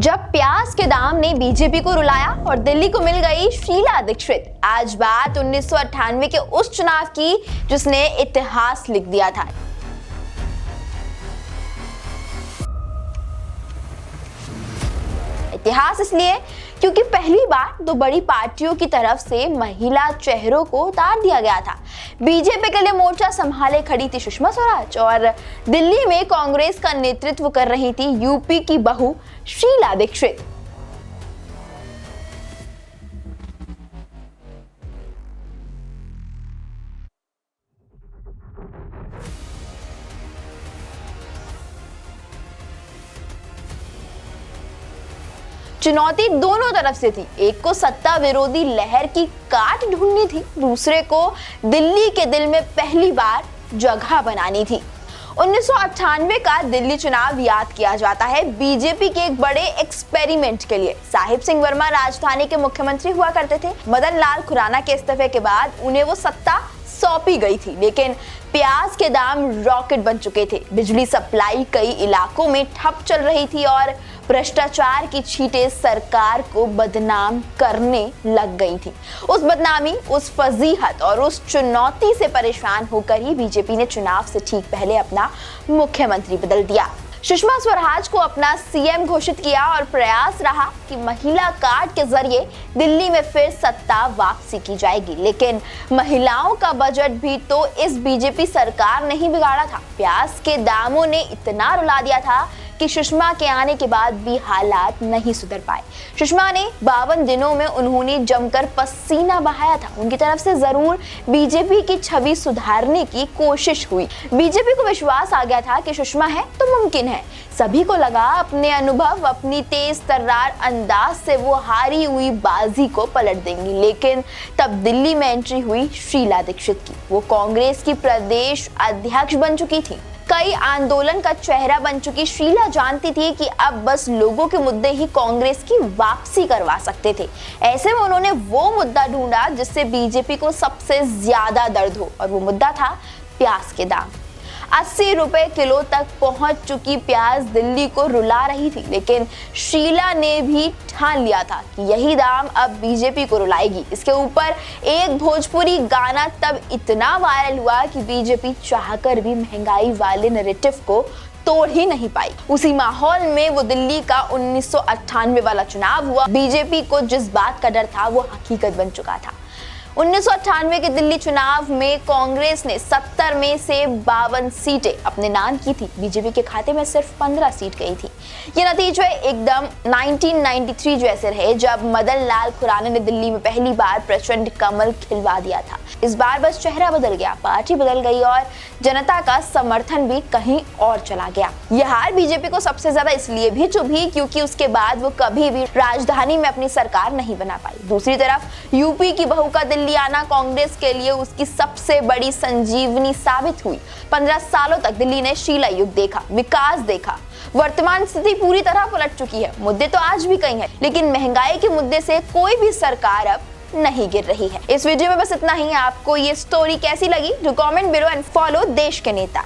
जब प्याज के दाम ने बीजेपी को रुलाया और दिल्ली को मिल गई शीला दीक्षित। आज बात 1998 के उस चुनाव की जिसने इतिहास लिख दिया था। इतिहास इसलिए क्योंकि पहली बार दो बड़ी पार्टियों की तरफ से महिला चेहरों को उतार दिया गया था। बीजेपी के लिए मोर्चा संभाले खड़ी थी सुषमा स्वराज और दिल्ली में कांग्रेस का नेतृत्व कर रही थी यूपी की बहू शीला दीक्षित। चुनौती दोनों तरफ से थी। एक को सत्ता विरोधी लहर की काट ढूंढनी थी, दूसरे को दिल्ली के दिल में पहली बार जगह बनानी थी। 1998 का दिल्ली चुनाव याद किया जाता है बीजेपी के एक बड़े एक्सपेरिमेंट के लिए। साहिब सिंह वर्मा राजधानी के मुख्यमंत्री हुआ करते थे। मदन लाल खुराना के इस्तीफे के बाद उन्हें वो सत्ता सौंपी गई थी, लेकिन प्याज के दाम रॉकेट बन चुके थे। बिजली सप्लाई कई इलाकों में ठप चल रही थी और भ्रष्टाचार की छींटें सरकार को बदनाम करने लग गई थी। उस बदनामी, उस फजीहत और उस चुनौती से परेशान होकर ही बीजेपी ने चुनाव से ठीक पहले अपना मुख्यमंत्री बदल दिया। सुषमा स्वराज को अपना सीएम घोषित किया और प्रयास रहा कि महिला कार्ड के जरिए दिल्ली में फिर सत्ता वापसी की जाएगी। लेकिन महिलाओं का बजट भी तो इस बीजेपी सरकार ने ही बिगाड़ा था। प्याज के दामों ने इतना रुला दिया था कि सुषमा के आने के बाद भी हालात नहीं सुधर पाए। सुषमा ने 52 दिनों में उन्होंने जमकर पसीना बहाया था। उनकी तरफ से जरूर बीजेपी की छवि सुधारने की कोशिश हुई। बीजेपी को विश्वास आ गया था कि सुषमा है तो मुमकिन है। सभी को लगा अपने अनुभव, अपनी तेज तर्रार अंदाज से वो हारी हुई बाजी को पलट देंगी। लेकिन तब दिल्ली में एंट्री हुई शीला दीक्षित की। वो कांग्रेस की प्रदेश अध्यक्ष बन चुकी थी। कई आंदोलन का चेहरा बन चुकी शीला जानती थी कि अब बस लोगों के मुद्दे ही कांग्रेस की वापसी करवा सकते थे। ऐसे में उन्होंने वो मुद्दा ढूंढा जिससे बीजेपी को सबसे ज्यादा दर्द हो, और वो मुद्दा था प्याज के दाम। 80 रुपए किलो तक पहुंच चुकी प्याज दिल्ली को रुला रही थी, लेकिन शीला ने भी ठान लिया था कि यही दाम अब बीजेपी को रुलाएगी। इसके ऊपर एक भोजपुरी गाना तब इतना वायरल हुआ कि बीजेपी चाहकर भी महंगाई वाले नैरेटिव को तोड़ ही नहीं पाई। उसी माहौल में वो दिल्ली का 1998 वाला चुनाव हुआ। बीजेपी को जिस बात का डर था वो हकीकत बन चुका था। 1998 के दिल्ली चुनाव में कांग्रेस ने 70 में से 52 सीटें अपने नाम की थी। बीजेपी के खाते में सिर्फ 15 सीट गई थी। ये नतीजे एकदम 1993 जैसे रहे, जब मदन लाल खुराना ने दिल्ली में पहली बार प्रचंड कमल खिलवा दिया था। इस बार बस चेहरा बदल गया, पार्टी बदल गई और जनता का समर्थन भी कहीं और चला गया। यह हार बीजेपी को सबसे ज्यादा इसलिए भी चुभी क्योंकि उसके बाद वो कभी भी राजधानी में अपनी सरकार नहीं बना पाई। दूसरी तरफ यूपी की बहू का दिल्ली आना कांग्रेस के लिए उसकी सबसे बड़ी संजीवनी साबित हुई। 15 सालों तक दिल्ली ने शीला युग देखा, विकास देखा। वर्तमान स्थिति पूरी तरह पलट चुकी है। मुद्दे तो आज भी कई हैं, लेकिन महंगाई के मुद्दे से कोई भी सरकार अब नहीं गिर रही है। इस वीडियो में बस इतना ही। आपको ये स्टोरी कैसी लगी? Do comment below and follow देश के नेता।